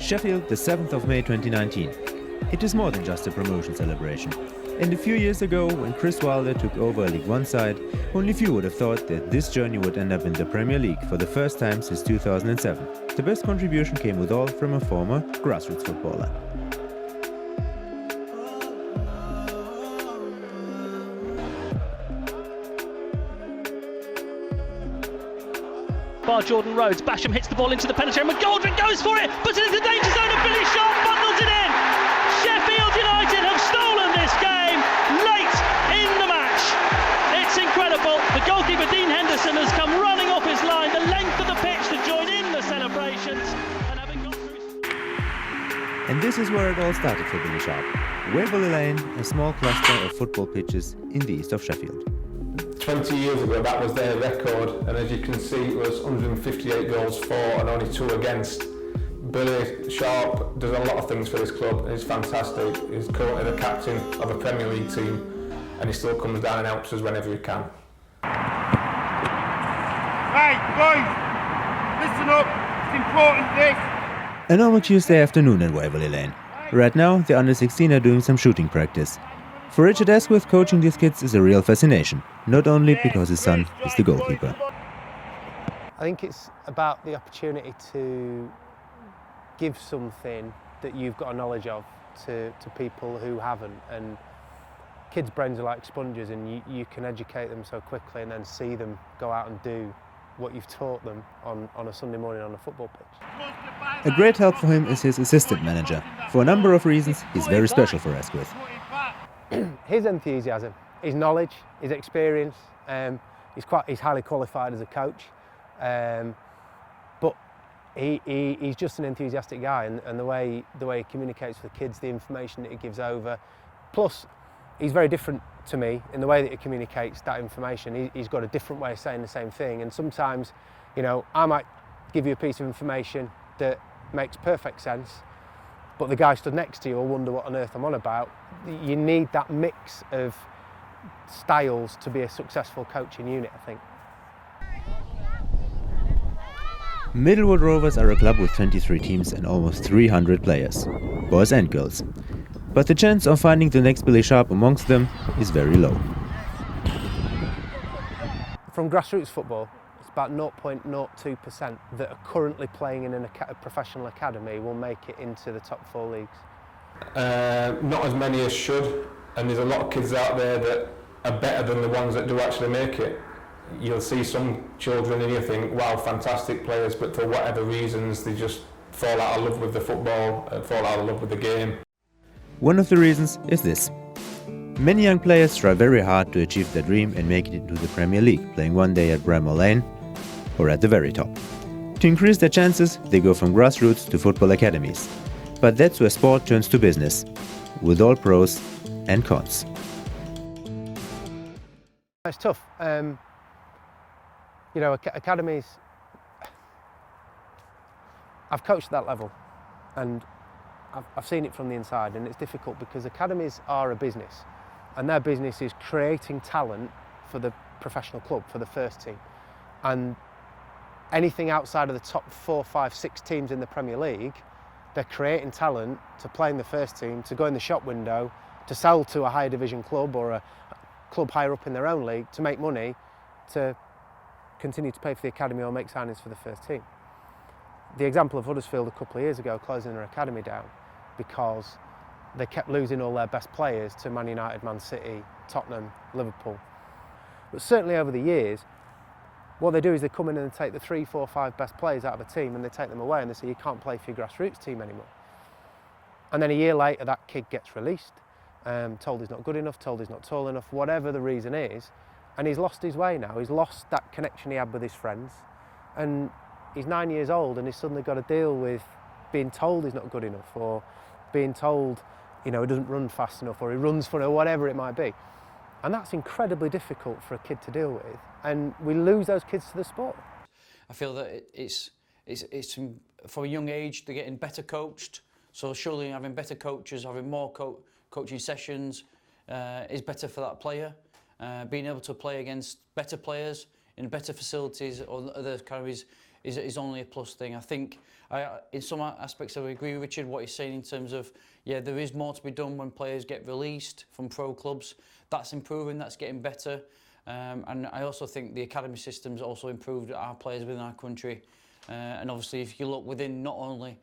Sheffield, the 7th of May 2019. It is more than just a promotion celebration. And a few years ago, when Chris Wilder took over a League One side, only few would have thought that this journey would end up in the Premier League for the first time since 2007. The best contribution came withal from a former grassroots footballer. Bar Jordan Rhodes, Basham hits the ball into the penalty area, McGoldrick goes for it, puts it into the danger zone and Billy Sharp bundles it in! Sheffield United have stolen this game late in the match. It's incredible. The goalkeeper Dean Henderson has come running off his line the length of the pitch to join in the celebrations. And this is where it all started for Billy Sharp. Waverley Lane, a small cluster of football pitches in the east of Sheffield. 20 years ago that was their record, and as you can see it was 158 goals for and only 2 against. Billy Sharp does a lot of things for this club. He's fantastic. He's currently the captain of a Premier League team and he still comes down and helps us whenever he can. Hey boys, listen up, it's important this. A normal Tuesday afternoon at Waverley Lane. Right now the under-16 are doing some shooting practice. For Richard Asquith, coaching these kids is a real fascination, not only because his son is the goalkeeper. I think it's about the opportunity to give something that you've got a knowledge of to people who haven't. And kids' brains are like sponges, and you can educate them so quickly and then see them go out and do what you've taught them on a Sunday morning on a football pitch. A great help for him is his assistant manager. For a number of reasons, he's very special for Asquith. His enthusiasm, his knowledge, his experience, he's highly qualified as a coach, but he's just an enthusiastic guy, and the way he communicates with the kids, the information that he gives over, plus he's very different to me in the way that he communicates that information. He's got a different way of saying the same thing, and sometimes, you know, I might give you a piece of information that makes perfect sense, but the guy stood next to you will wonder what on earth I'm on about. You need that mix of styles to be a successful coaching unit, I think. Middlewood Rovers are a club with 23 teams and almost 300 players, boys and girls. But the chance of finding the next Billy Sharp amongst them is very low. From grassroots football, it's about 0.02% that are currently playing in a professional academy will make it into the top 4 leagues. Not as many as should, and there's a lot of kids out there that are better than the ones that do actually make it. You'll see some children and you think, wow, fantastic players, but for whatever reasons they just fall out of love with the football, fall out of love with the game. One of the reasons is this. Many young players try very hard to achieve their dream and make it into the Premier League, playing one day at Bramall Lane or at the very top. To increase their chances, they go from grassroots to football academies. But that's where sport turns to business, with all pros and cons. It's tough. You know, academies, I've coached at that level and I've seen it from the inside, and it's difficult because academies are a business, and their business is creating talent for the professional club, for the first team. And anything outside of the top 4, 5, 6 teams in the Premier League, they're creating talent to play in the first team, to go in the shop window, to sell to a higher division club or a club higher up in their own league, to make money, to continue to pay for the academy or make signings for the first team. The example of Huddersfield a couple of years ago closing their academy down because they kept losing all their best players to Man United, Man City, Tottenham, Liverpool. But certainly over the years, what they do is they come in and they take the 3, 4, 5 best players out of a team and they take them away and they say you can't play for your grassroots team anymore. And then a year later that kid gets released, told he's not good enough, told he's not tall enough, whatever the reason is, and he's lost his way now. He's lost that connection he had with his friends, and he's 9 years old and he's suddenly got to deal with being told he's not good enough, or being told, you know, he doesn't run fast enough, or he runs funny, or whatever it might be. And that's incredibly difficult for a kid to deal with, and we lose those kids to the sport. I feel that it's from a young age they're getting better coached, so surely having better coaches, having more coaching sessions is better for that player. Being able to play against better players in better facilities or other academies is only a plus thing. I think in some aspects I agree with Richard what he's saying in terms of, yeah, there is more to be done when players get released from pro clubs. That's improving, that's getting better. And I also think the academy system's also improved our players within our country. And obviously if you look within not only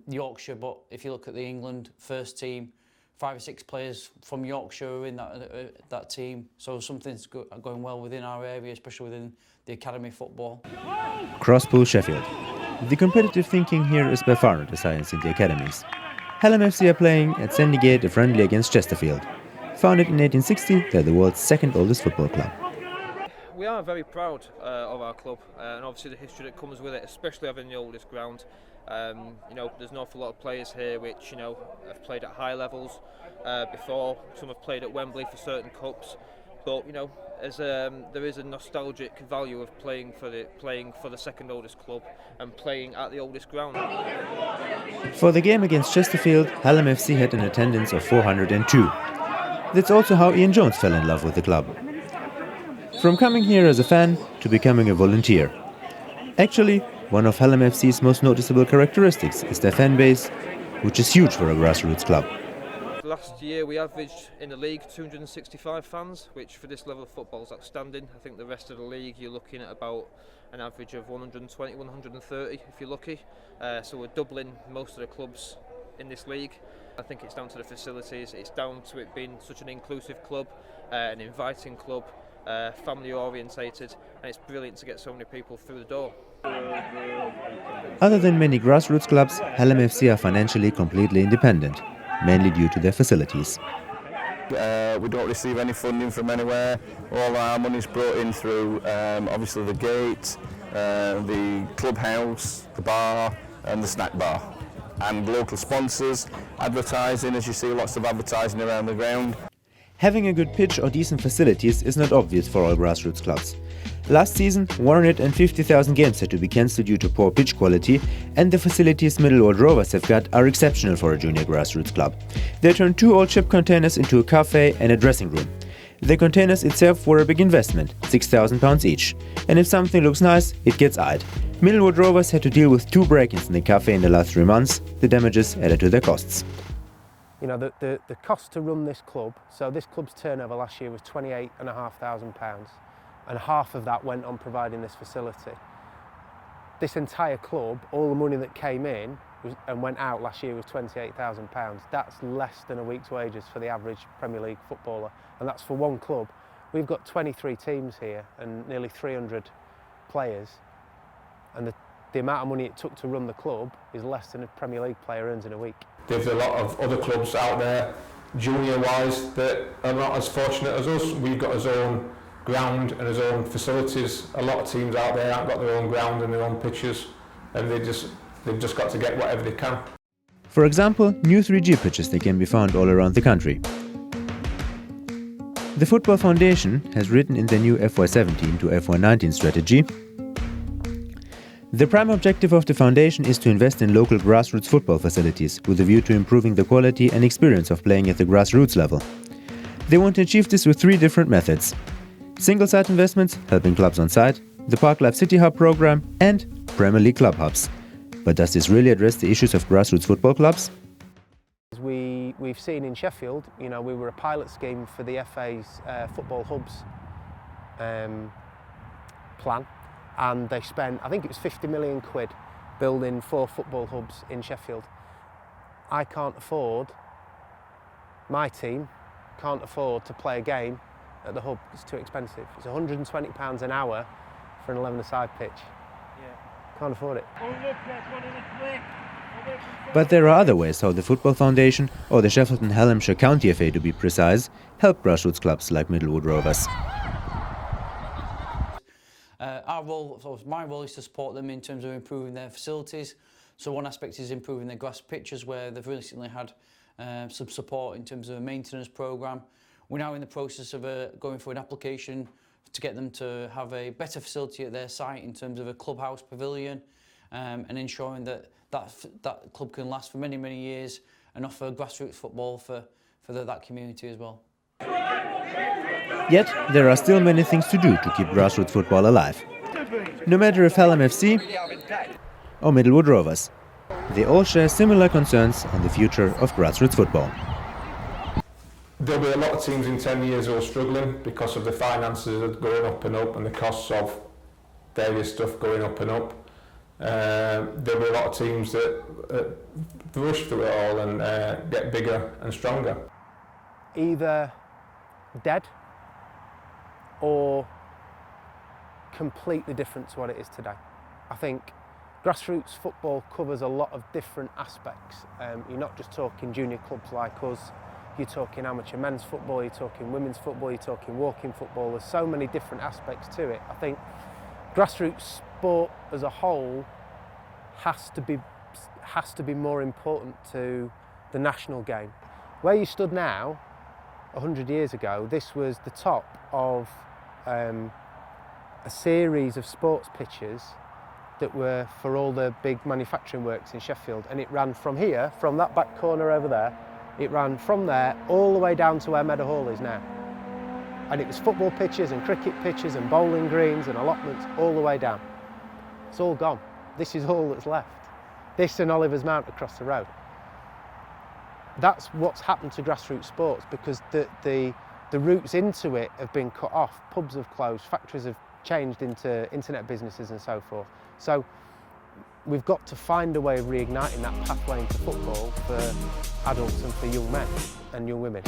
Yorkshire, but if you look at the England first team, 5 or 6 players from Yorkshire are in that team. So something's going well within our area, especially within the academy football. Crosspool Sheffield. The competitive thinking here is by far not as high as in the academies. Hallam FC are playing at Sandygate a friendly against Chesterfield. Founded in 1860, they're the world's second oldest football club. We are very proud of our club and obviously the history that comes with it, especially having the oldest ground. You know, there's an awful lot of players here which, you know, have played at high levels before. Some have played at Wembley for certain cups, but you know, as there is a nostalgic value of playing for the second oldest club and playing at the oldest ground. For the game against Chesterfield, Hallam FC had an attendance of 402. That's also how Ian Jones fell in love with the club. From coming here as a fan to becoming a volunteer. Actually, one of Hallam FC's most noticeable characteristics is their fan base, which is huge for a grassroots club. Last year we averaged in the league 265 fans, which for this level of football is outstanding. I think the rest of the league you're looking at about an average of 120, 130 if you're lucky. So we're doubling most of the clubs in this league. I think it's down to the facilities, it's down to it being such an inclusive club, an inviting club, family orientated, and it's brilliant to get so many people through the door. Other than many grassroots clubs, Hallam FC are financially completely independent, mainly due to their facilities. We don't receive any funding from anywhere. All our money is brought in through obviously the gate, the clubhouse, the bar and the snack bar. And local sponsors, advertising, as you see lots of advertising around the ground. Having a good pitch or decent facilities is not obvious for all grassroots clubs. Last season, 150,000 games had to be cancelled due to poor pitch quality, and the facilities Middlewood Rovers have got are exceptional for a junior grassroots club. They turned 2 old ship containers into a cafe and a dressing room. The containers itself were a big investment, £6,000 each, and if something looks nice, it gets eyed. Middlewood Rovers had to deal with 2 break-ins in the cafe in the last 3 months. The damages added to their costs. You know, the cost to run this club, so this club's turnover last year was £28,500, and half of that went on providing this facility. This entire club, all the money that came in and went out last year was £28,000. That's less than a week's wages for the average Premier League footballer, and that's for one club. We've got 23 teams here and nearly 300 players, and the amount of money it took to run the club is less than a Premier League player earns in a week. There's a lot of other clubs out there, junior-wise, that are not as fortunate as us. We've got our own ground and our own facilities. A lot of teams out there haven't got their own ground and their own pitches, and they've just got to get whatever they can. For example, new 3G pitches that can be found all around the country. The Football Foundation has written in their new FY17 to FY19 strategy: the prime objective of the foundation is to invest in local grassroots football facilities with a view to improving the quality and experience of playing at the grassroots level. They want to achieve this with 3 different methods: single-site investments, helping clubs on site, the Park Life City Hub program, and Premier League club hubs. But does this really address the issues of grassroots football clubs? We've seen in Sheffield, you know, we were a pilot scheme for the FA's football hubs plan. And they spent, I think it was 50 million quid building 4 football hubs in Sheffield. I can't afford, my team can't afford to play a game at the hub. It's too expensive. It's £120 an hour for an 11-a-side pitch. Can't afford it. But there are other ways how the Football Foundation, or the Sheffield and Hallamshire County FA to be precise, help grassroots clubs like Middlewood Rovers. My role is to support them in terms of improving their facilities. So one aspect is improving their grass pitches, where they've recently had some support in terms of a maintenance programme. We're now in the process of going for an application to get them to have a better facility at their site in terms of a clubhouse pavilion, and ensuring that club can last for many, many years and offer grassroots football for that community as well. Yet, there are still many things to do to keep grassroots football alive. No matter if Hallam FC or Middlewood Rovers, they all share similar concerns on the future of grassroots football. There'll be a lot of teams in 10 years who are struggling because of the finances going up and the costs of various stuff going up and up. There'll be a lot of teams that rush through it all and get bigger and stronger. Either dead or completely different to what it is today. I think grassroots football covers a lot of different aspects. You're not just talking junior clubs like us, you're talking amateur men's football, you're talking women's football, you're talking walking football. There's so many different aspects to it. I think grassroots sport as a whole has to be more important to the national game. Where you stood now, 100 years ago, this was the top of a series of sports pitches that were for all the big manufacturing works in Sheffield, and it ran from here, from that back corner over there, it ran from there all the way down to where Meadow Hall is now. And it was football pitches and cricket pitches and bowling greens and allotments all the way down. It's all gone. This is all that's left. This and Oliver's Mount across the road. That's what's happened to grassroots sports, because the routes into it have been cut off. Pubs have closed, factories have changed into internet businesses and so forth. So we've got to find a way of reigniting that pathway into football for adults and for young men and young women.